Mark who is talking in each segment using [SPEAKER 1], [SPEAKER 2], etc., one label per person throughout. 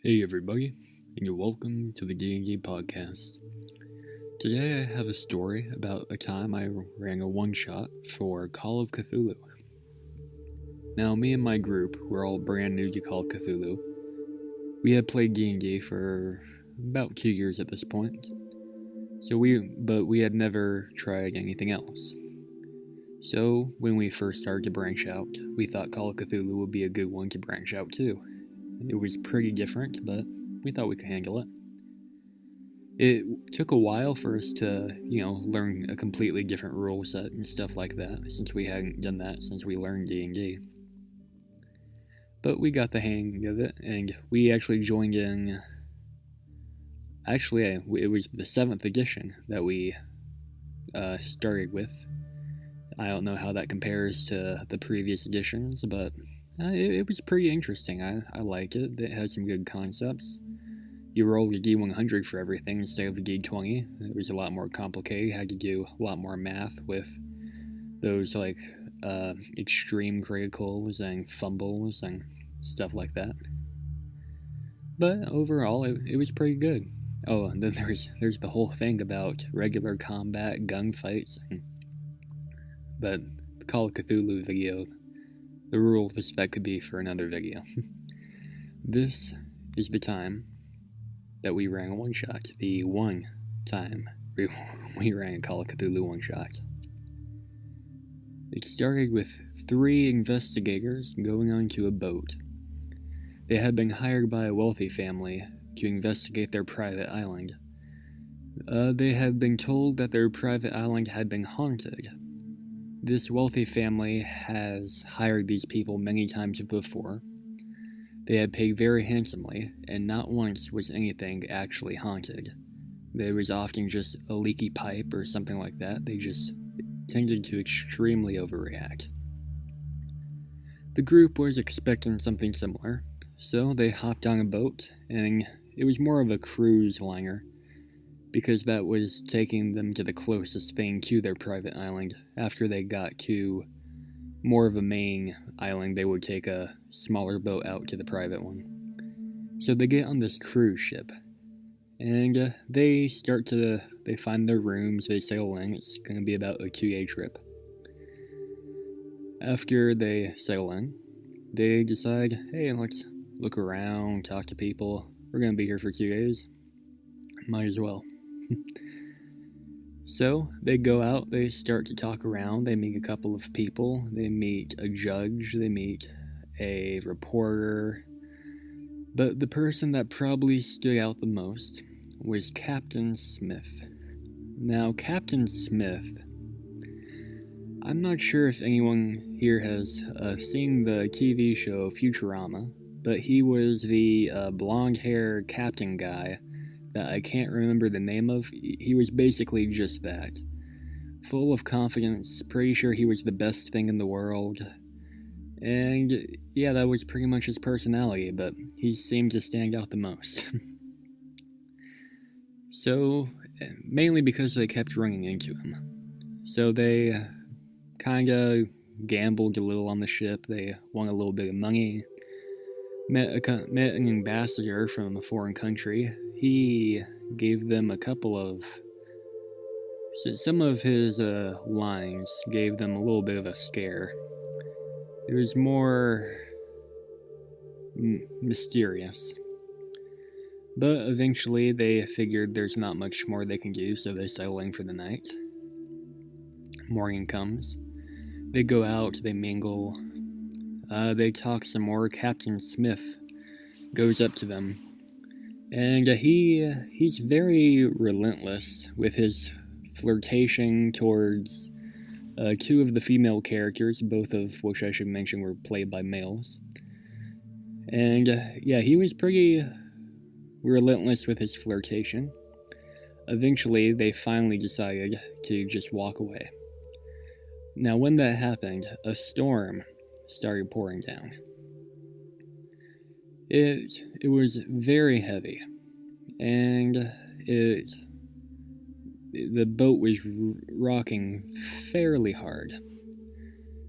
[SPEAKER 1] Hey everybody, and you're welcome to the D&D podcast. Today I have a story about a time I ran a one-shot for Call of Cthulhu. Now, me and my group were all brand new to Call of Cthulhu. We had played D&D for about 2 years at this point, but we had never tried anything else. So, when we first started to branch out, we thought Call of Cthulhu would be a good one to branch out to. It was pretty different, but we thought we could handle it. It took a while for us to, learn a completely different rule set and stuff like that, since we hadn't done that since we learned D&D. But we got the hang of it, and we actually joined in. Actually, it was the 7th edition that we started with. I don't know how that compares to the previous editions, but it was pretty interesting. I liked it. It had some good concepts. You rolled a D100 for everything instead of a D20. It was a lot more complicated. You had to do a lot more math with those extreme criticals and fumbles and stuff like that. But overall, it was pretty good. Oh, and then there's the whole thing about regular combat gunfights. But the Call of Cthulhu video, the rule of this could be for another video. This is the time that we ran a one-shot. The one time we ran a Call of Cthulhu one-shot. It started with 3 investigators going onto a boat. They had been hired by a wealthy family to investigate their private island. They had been told that their private island had been haunted. This wealthy family has hired these people many times before. They had paid very handsomely, and not once was anything actually haunted. There was often just a leaky pipe or something like that. They just tended to extremely overreact. The group was expecting something similar, so they hopped on a boat, and it was more of a cruise liner, because that was taking them to the closest thing to their private island. After they got to more of a main island, they would take a smaller boat out to the private one. So they get on this cruise ship, and they find their rooms, they sail in. It's going to be about a 2-day trip. After they sail in, they decide, hey, let's look around, talk to people. We're going to be here for 2 days. Might as well. So they go out, they start to talk around, they meet a couple of people, they meet a judge, they meet a reporter, but the person that probably stood out the most was Captain Smith. Now, Captain Smith, I'm not sure if anyone here has seen the TV show Futurama, but he was the blonde-haired captain guy that I can't remember the name of. He was basically just that. Full of confidence, pretty sure he was the best thing in the world. And yeah, that was pretty much his personality, but he seemed to stand out the most. So, mainly because they kept running into him. So they kinda gambled a little on the ship, they won a little bit of money. Met an ambassador from a foreign country. He gave them a couple of... some of his lines gave them a little bit of a scare. It was more mysterious. But eventually they figured there's not much more they can do, so they settle in for the night. Morning comes. They go out, they mingle. They talk some more. Captain Smith goes up to them, and he's very relentless with his flirtation towards 2 of the female characters, both of which I should mention were played by males. And he was pretty relentless with his flirtation. Eventually, they finally decided to just walk away. Now, when that happened, a storm started pouring down. It was very heavy, and the boat was rocking fairly hard.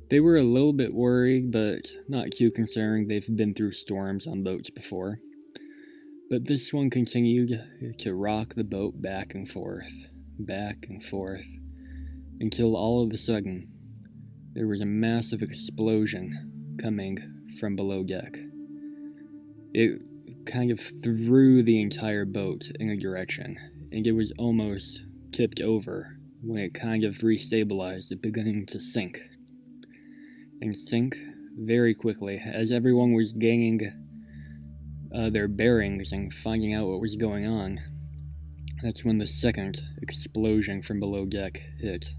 [SPEAKER 1] They were a little bit worried, but not too concerned. They've been through storms on boats before. But this one continued to rock the boat back and forth, until all of a sudden, there was a massive explosion coming from below deck. It kind of threw the entire boat in a direction, and it was almost tipped over when it kind of restabilized, beginning to sink. And sink very quickly as everyone was gaining their bearings and finding out what was going on. That's when the second explosion from below deck hit.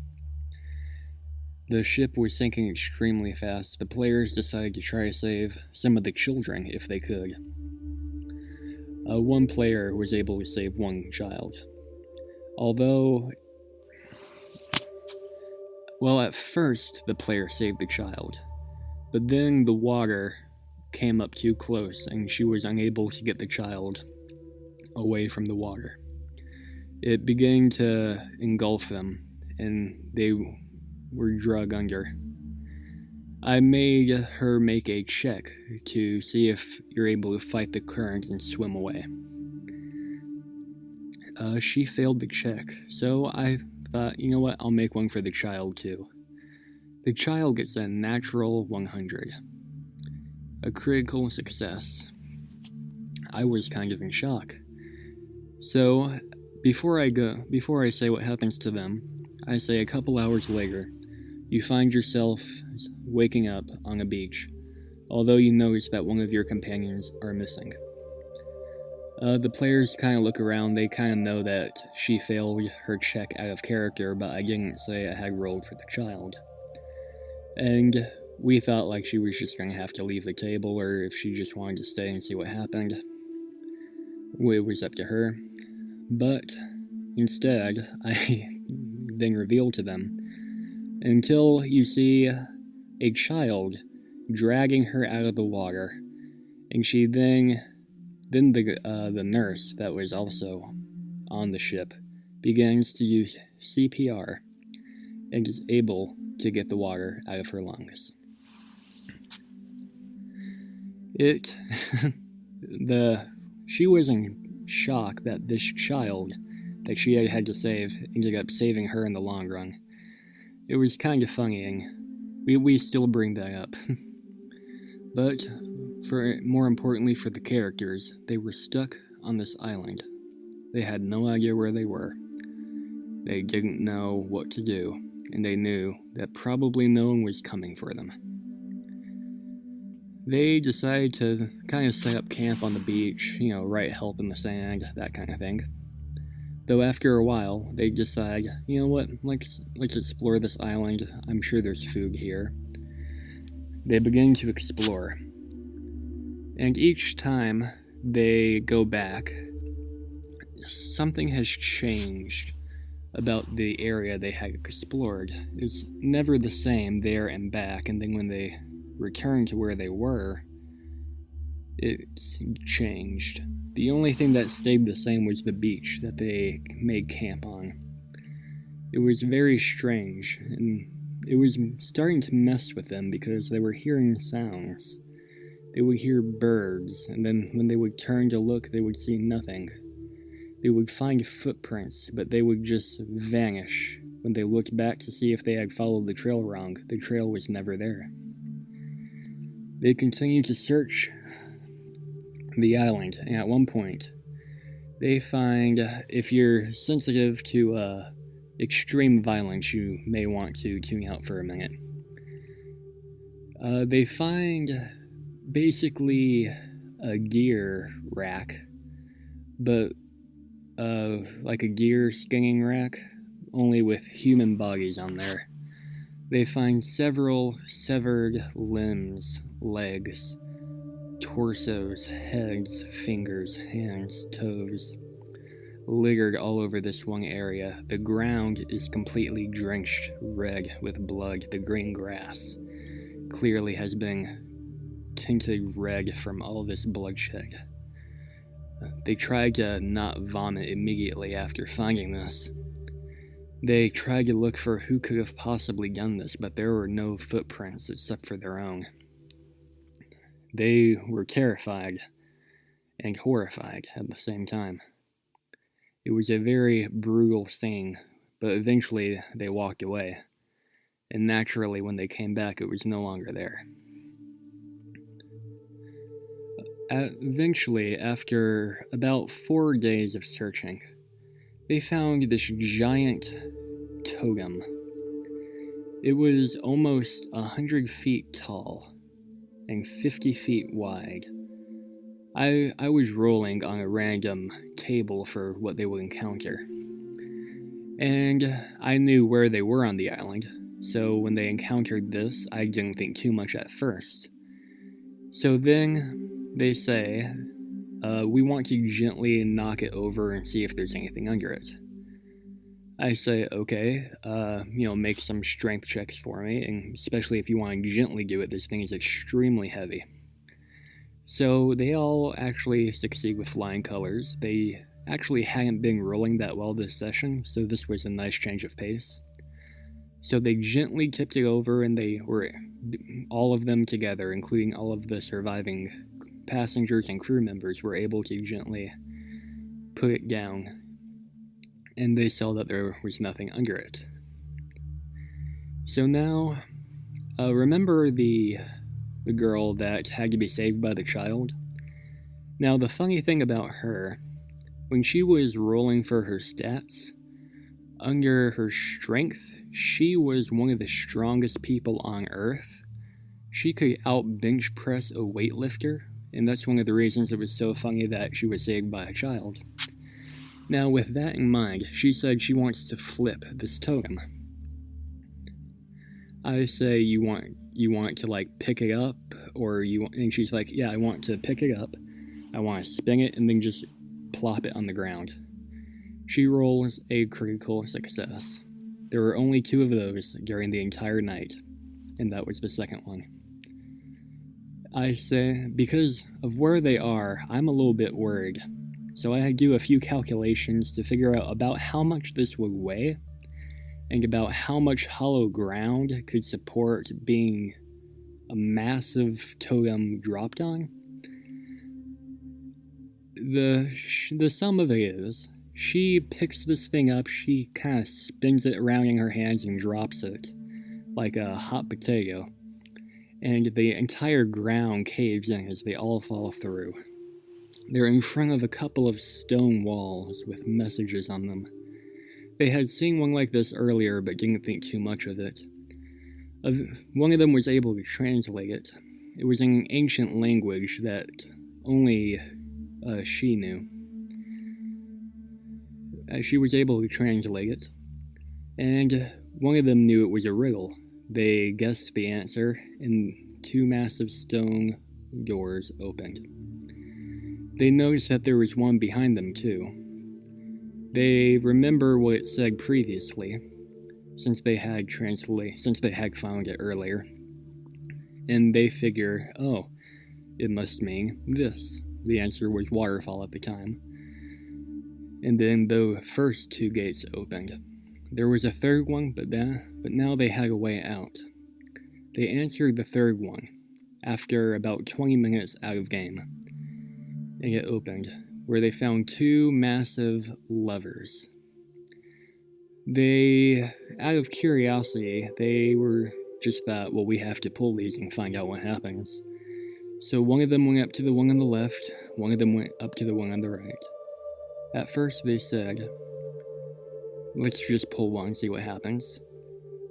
[SPEAKER 1] The ship was sinking extremely fast. The players decided to try to save some of the children if they could. One player was able to save one child. Although, well, at first the player saved the child, but then the water came up too close and she was unable to get the child away from the water. It began to engulf them, and they were dragged under. I made her make a check to see if you're able to fight the current and swim away. She failed the check, so I thought, you know what, I'll make one for the child too. The child gets a natural 100. A critical success. I was kind of in shock. So, before I say what happens to them, I say a couple hours later, you find yourself waking up on a beach, although you notice that one of your companions are missing. The players kind of look around, they kind of know that she failed her check out of character, but I didn't say I had rolled for the child. And we thought like she was just going to have to leave the table, or if she just wanted to stay and see what happened. It was up to her. But instead, I then revealed to them, until you see a child dragging her out of the water, and she then the nurse that was also on the ship begins to use CPR and is able to get the water out of her lungs. She was in shock that this child that she had to save ended up saving her in the long run. It was kind of funny, and we still bring that up. But more importantly for the characters, they were stuck on this island. They had no idea where they were. They didn't know what to do, and they knew that probably no one was coming for them. They decided to kind of set up camp on the beach, right help in the sand, that kind of thing. Though after a while, they decide, you know what, let's explore this island. I'm sure there's food here. They begin to explore. And each time they go back, something has changed about the area they had explored. It's never the same there and back, and then when they return to where they were, it's changed. The only thing that stayed the same was the beach that they made camp on. It was very strange, and it was starting to mess with them because they were hearing sounds. They would hear birds, and then when they would turn to look, they would see nothing. They would find footprints, but they would just vanish. When they looked back to see if they had followed the trail wrong, the trail was never there. They continued to search the island, and at one point, they find, if you're sensitive to extreme violence, you may want to tune out for a minute. They find basically a gear rack, but like a gear skinning rack, only with human bodies on there. They find several severed limbs, legs, torsos, heads, fingers, hands, toes, littered all over this one area. The ground is completely drenched red with blood. The green grass clearly has been tinted red from all this bloodshed. They tried to not vomit immediately after finding this. They tried to look for who could have possibly done this, but there were no footprints except for their own. They were terrified, and horrified at the same time. It was a very brutal scene, but eventually they walked away, and naturally when they came back it was no longer there. Eventually, after about 4 days of searching, they found this giant totem. It was almost 100 feet tall and 50 feet wide. I was rolling on a random table for what they would encounter, and I knew where they were on the island, so when they encountered this, I didn't think too much at first. So then they say, we want to gently knock it over and see if there's anything under it. I say, okay, make some strength checks for me, and especially if you want to gently do it, this thing is extremely heavy. So they all actually succeed with flying colors. They actually hadn't been rolling that well this session, so this was a nice change of pace. So they gently tipped it over, and they were, all of them together, including all of the surviving passengers and crew members, were able to gently put it down, and they saw that there was nothing under it. So now, remember the girl that had to be saved by the child? Now, the funny thing about her, when she was rolling for her stats, under her strength, she was one of the strongest people on Earth. She could out-bench press a weightlifter, and that's one of the reasons it was so funny that she was saved by a child. Now, with that in mind, she said she wants to flip this totem. I say, you want to like pick it up, or and she's like, yeah, I want to pick it up. I want to spin it and then just plop it on the ground. She rolls a critical success. There were only 2 of those during the entire night, and that was the second one. I say, because of where they are, I'm a little bit worried. So I do a few calculations to figure out about how much this would weigh, and about how much hollow ground could support being a massive totem dropped on. The sum of it is, she picks this thing up, she kind of spins it around in her hands and drops it like a hot potato, and the entire ground caves in as they all fall through. They're in front of a couple of stone walls with messages on them. They had seen one like this earlier, but didn't think too much of it. One of them was able to translate it. It was in ancient language that only she knew. She was able to translate it, and one of them knew it was a riddle. They guessed the answer, and 2 massive stone doors opened. They noticed that there was one behind them, too. They remember what it said previously, since they had found it earlier, and they figure, oh, it must mean this. The answer was waterfall at the time. And then the first 2 gates opened. There was a third one, but now they had a way out. They answered the third one after about 20 minutes out of game, and it opened, where they found 2 massive levers. They, out of curiosity, they were just thought, well, we have to pull these and find out what happens. So one of them went up to the one on the left, one of them went up to the one on the right. At first they said, let's just pull one and see what happens.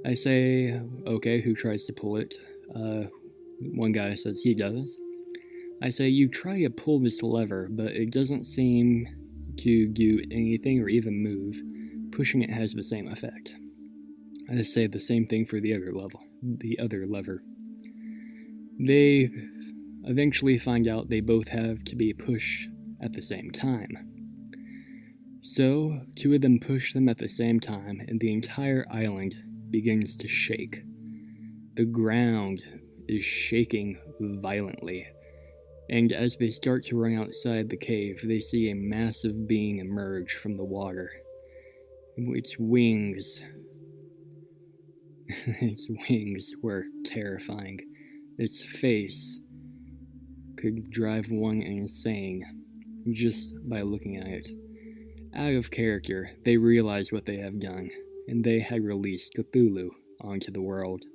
[SPEAKER 1] I say, okay, who tries to pull it? One guy says he does. I say, you try to pull this lever, but it doesn't seem to do anything or even move. Pushing it has the same effect. I say the same thing for the other lever. They eventually find out they both have to be pushed at the same time. So, 2 of them push them at the same time, and the entire island begins to shake. The ground is shaking violently, and as they start to run outside the cave, they see a massive being emerge from the water. Its wings were terrifying. Its face could drive one insane. just by looking at it. Out of character, they realize what they have done, and they had released Cthulhu onto the world.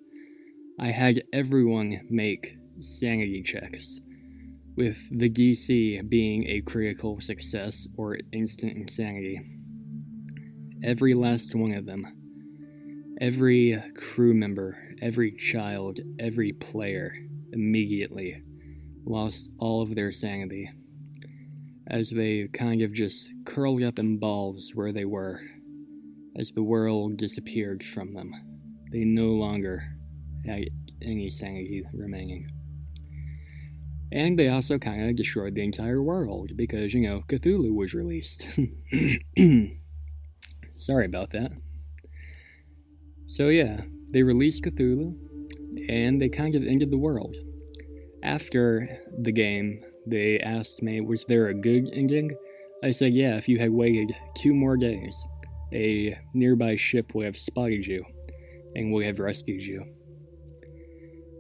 [SPEAKER 1] I had everyone make sanity checks, with the DC being a critical success or instant insanity. Every last one of them. Every crew member, every child, every player immediately lost all of their sanity as they kind of just curled up in balls where they were as the world disappeared from them. They no longer had any sanity remaining. And they also kind of destroyed the entire world because, Cthulhu was released. Sorry about that. So yeah, they released Cthulhu, and they kind of ended the world. After the game, they asked me, was there a good ending? I said, yeah, if you had waited 2 more days, a nearby ship would have spotted you and would have rescued you.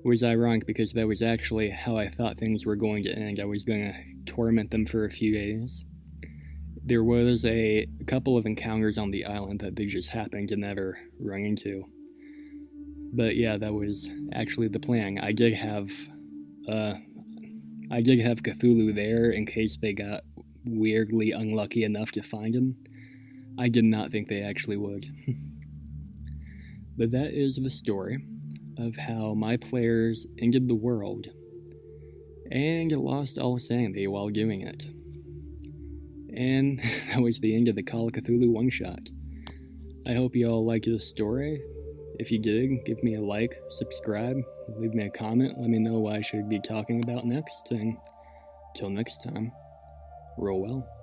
[SPEAKER 1] It was ironic because that was actually how I thought things were going to end. I was going to torment them for a few days. There was a couple of encounters on the island that they just happened to never run into. But yeah, that was actually the plan. I did have Cthulhu there in case they got weirdly unlucky enough to find him. I did not think they actually would. But that is the story of how my players ended the world and lost all sanity while doing it. And that was the end of the Call of Cthulhu one-shot. I hope you all liked this story. If you did, give me a like, subscribe, leave me a comment, let me know what I should be talking about next, and till next time, roll well.